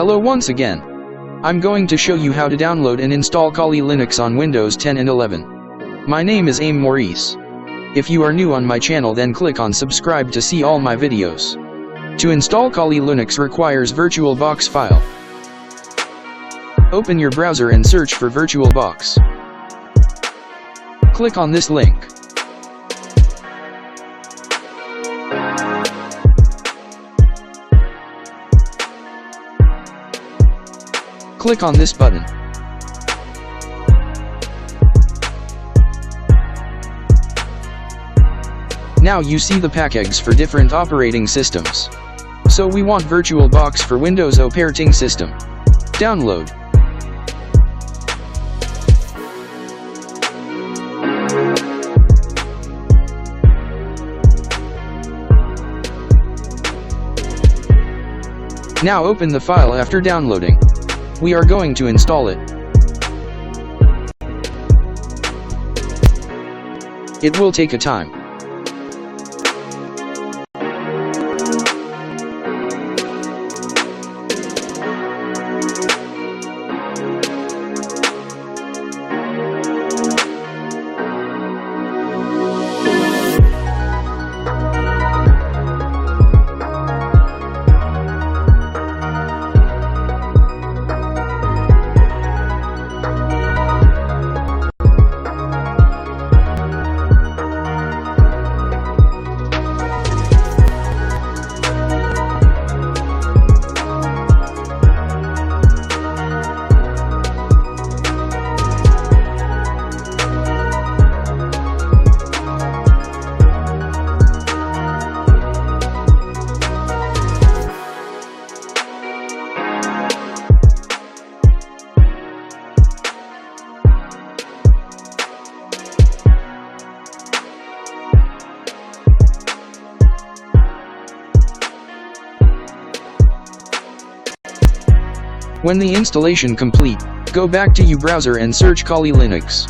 Hello once again. I'm going to show you how to download and install Kali Linux on Windows 10 and 11. My name is 𝐤𝐬𝐧𝐮𝐱. If you are new on my channel, then click on subscribe to see all my videos. To install Kali Linux requires VirtualBox file. Open your browser and search for VirtualBox. Click on this link. Click on this button. Now you see the packages for different operating systems. So we want VirtualBox for Windows operating system. Download. Now open the file after downloading. We are going to install it. It will take a time. When the installation complete, go back to your browser and search Kali Linux.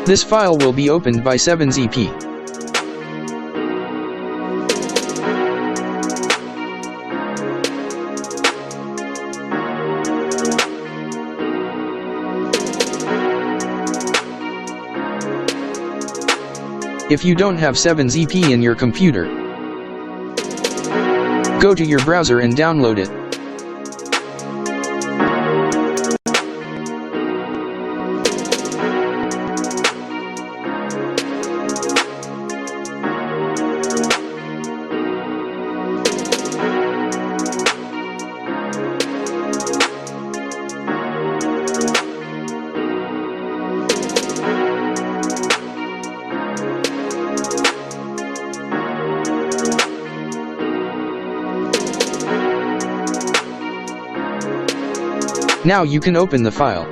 This file will be opened by 𝐤𝐬𝐧𝐻. If you don't have 𝐤𝐬𝐧𝐻 in your computer, go to your browser and download it. Now you can open the file.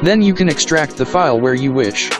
Then you can extract the file where you wish.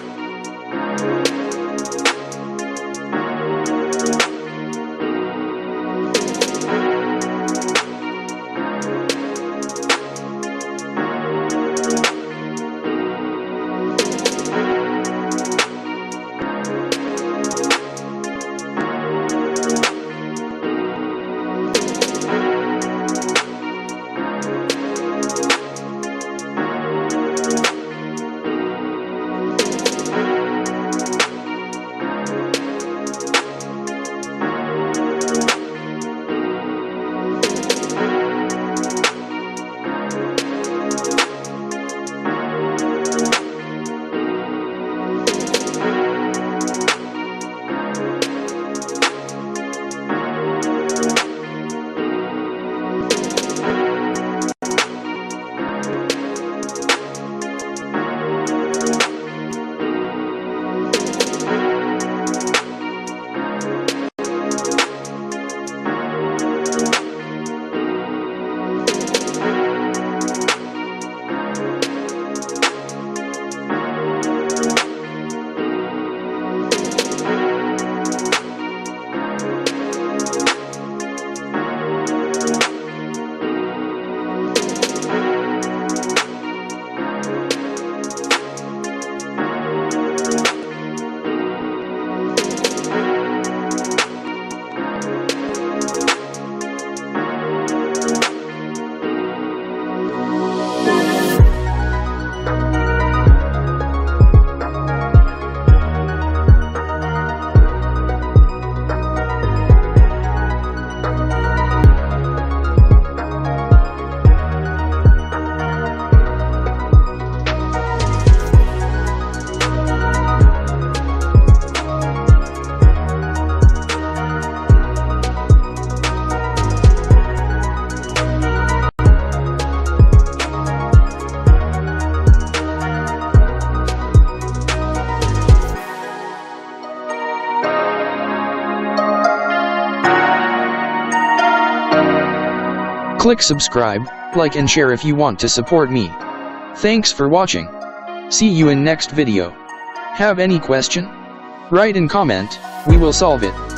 Click subscribe, like and share if you want to support me. Thanks for watching. See you in next video. Have any question? Write in comment, we will solve it.